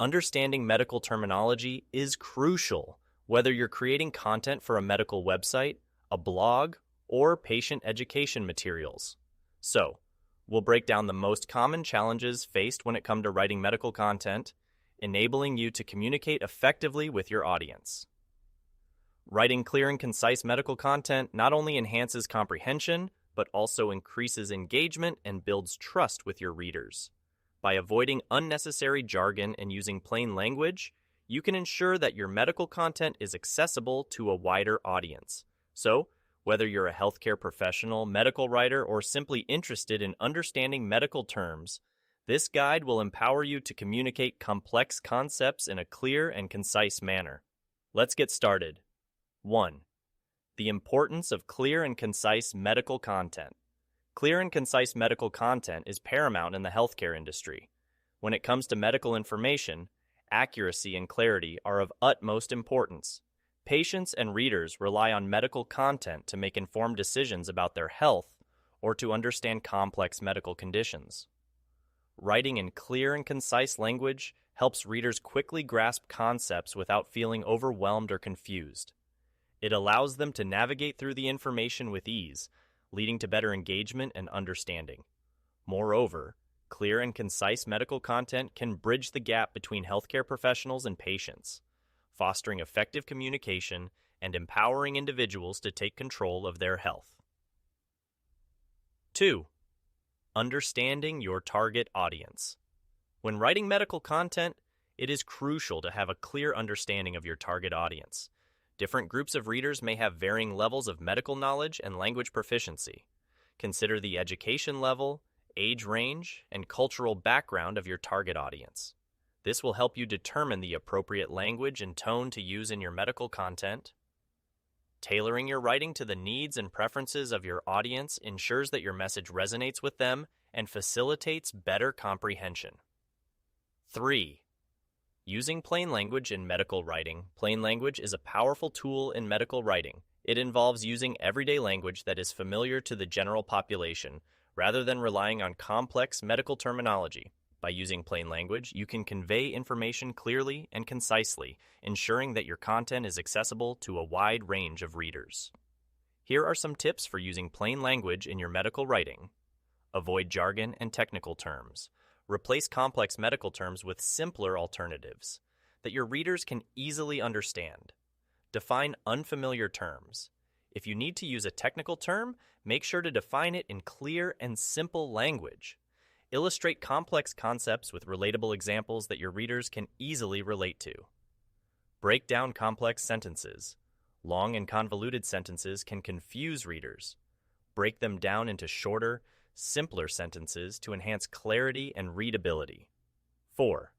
Understanding medical terminology is crucial, whether you're creating content for a medical website, a blog, or patient education materials. So, we'll break down the most common challenges faced when it comes to writing medical content, enabling you to communicate effectively with your audience. Writing clear and concise medical content not only enhances comprehension, but also increases engagement and builds trust with your readers. By avoiding unnecessary jargon and using plain language, you can ensure that your medical content is accessible to a wider audience. So, whether you're a healthcare professional, medical writer, or simply interested in understanding medical terms, this guide will empower you to communicate complex concepts in a clear and concise manner. Let's get started. 1. The importance of clear and concise medical content. Clear and concise medical content is paramount in the healthcare industry. When it comes to medical information, accuracy and clarity are of utmost importance. Patients and readers rely on medical content to make informed decisions about their health or to understand complex medical conditions. Writing in clear and concise language helps readers quickly grasp concepts without feeling overwhelmed or confused. It allows them to navigate through the information with ease, leading to better engagement and understanding. Moreover, clear and concise medical content can bridge the gap between healthcare professionals and patients, fostering effective communication and empowering individuals to take control of their health. 2. Understanding your target audience. When writing medical content, it is crucial to have a clear understanding of your target audience. Different groups of readers may have varying levels of medical knowledge and language proficiency. Consider the education level, age range, and cultural background of your target audience. This will help you determine the appropriate language and tone to use in your medical content. Tailoring your writing to the needs and preferences of your audience ensures that your message resonates with them and facilitates better comprehension. 3. Using plain language in medical writing. Plain language is a powerful tool in medical writing. It involves using everyday language that is familiar to the general population, rather than relying on complex medical terminology. By using plain language, you can convey information clearly and concisely, ensuring that your content is accessible to a wide range of readers. Here are some tips for using plain language in your medical writing. Avoid jargon and technical terms. Replace complex medical terms with simpler alternatives that your readers can easily understand. Define unfamiliar terms. If you need to use a technical term, make sure to define it in clear and simple language. Illustrate complex concepts with relatable examples that your readers can easily relate to. Break down complex sentences. Long and convoluted sentences can confuse readers. Break them down into shorter, simpler sentences to enhance clarity and readability. 4.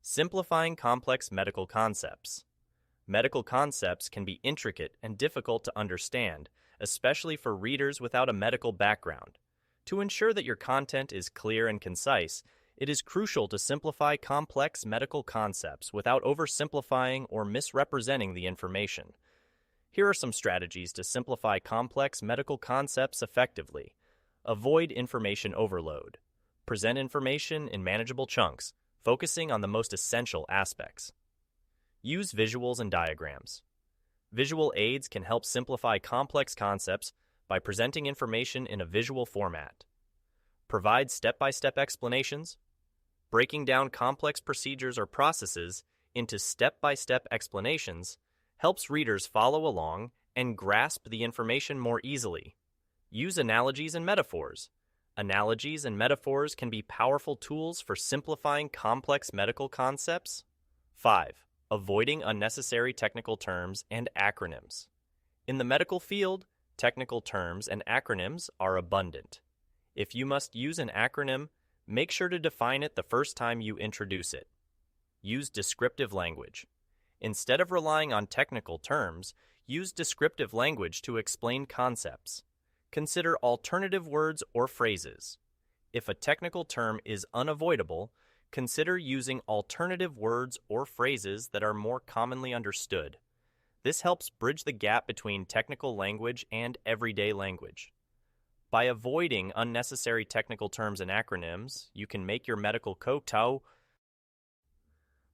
Simplifying complex medical concepts. Medical concepts can be intricate and difficult to understand, especially for readers without a medical background. To ensure that your content is clear and concise, it is crucial to simplify complex medical concepts without oversimplifying or misrepresenting the information. Here are some strategies to simplify complex medical concepts effectively. Avoid information overload. Present information in manageable chunks, focusing on the most essential aspects. Use visuals and diagrams. Visual aids can help simplify complex concepts by presenting information in a visual format. Provide step-by-step explanations. Breaking down complex procedures or processes into step-by-step explanations helps readers follow along and grasp the information more easily. Use analogies and metaphors. Analogies and metaphors can be powerful tools for simplifying complex medical concepts. 5. Avoiding unnecessary technical terms and acronyms. In the medical field, technical terms and acronyms are abundant. If you must use an acronym, make sure to define it the first time you introduce it. Use descriptive language. Instead of relying on technical terms, use descriptive language to explain concepts. Consider alternative words or phrases. If a technical term is unavoidable, consider using alternative words or phrases that are more commonly understood. This helps bridge the gap between technical language and everyday language. By avoiding unnecessary technical terms and acronyms, you can make your medical kotao.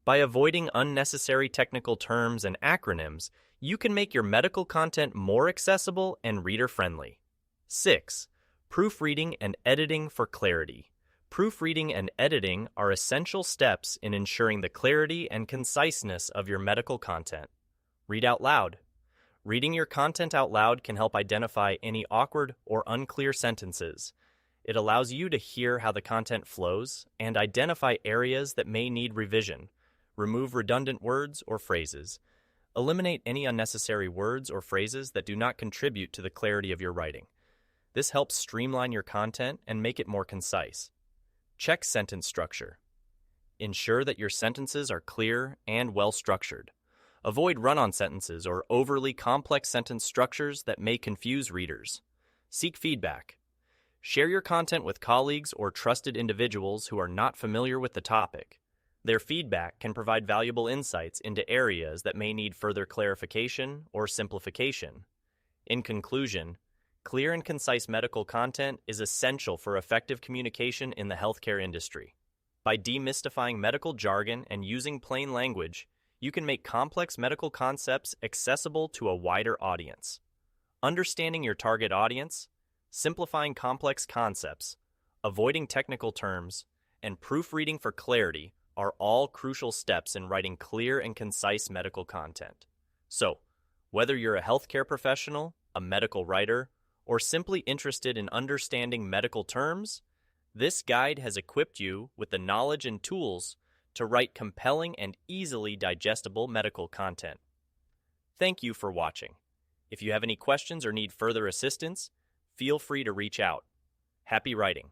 By avoiding unnecessary technical terms and acronyms, you can make your medical content more accessible and reader-friendly. 6. Proofreading and editing for clarity. Proofreading and editing are essential steps in ensuring the clarity and conciseness of your medical content. Read out loud. Reading your content out loud can help identify any awkward or unclear sentences. It allows you to hear how the content flows and identify areas that may need revision. Remove redundant words or phrases. Eliminate any unnecessary words or phrases that do not contribute to the clarity of your writing. This helps streamline your content and make it more concise. Check sentence structure. Ensure that your sentences are clear and well-structured. Avoid run-on sentences or overly complex sentence structures that may confuse readers. Seek feedback. Share your content with colleagues or trusted individuals who are not familiar with the topic. Their feedback can provide valuable insights into areas that may need further clarification or simplification. In conclusion, clear and concise medical content is essential for effective communication in the healthcare industry. By demystifying medical jargon and using plain language, you can make complex medical concepts accessible to a wider audience. Understanding your target audience, simplifying complex concepts, avoiding technical terms, and proofreading for clarity are all crucial steps in writing clear and concise medical content. So, whether you're a healthcare professional, a medical writer, or simply interested in understanding medical terms, this guide has equipped you with the knowledge and tools to write compelling and easily digestible medical content. Thank you for watching. If you have any questions or need further assistance, feel free to reach out. Happy writing!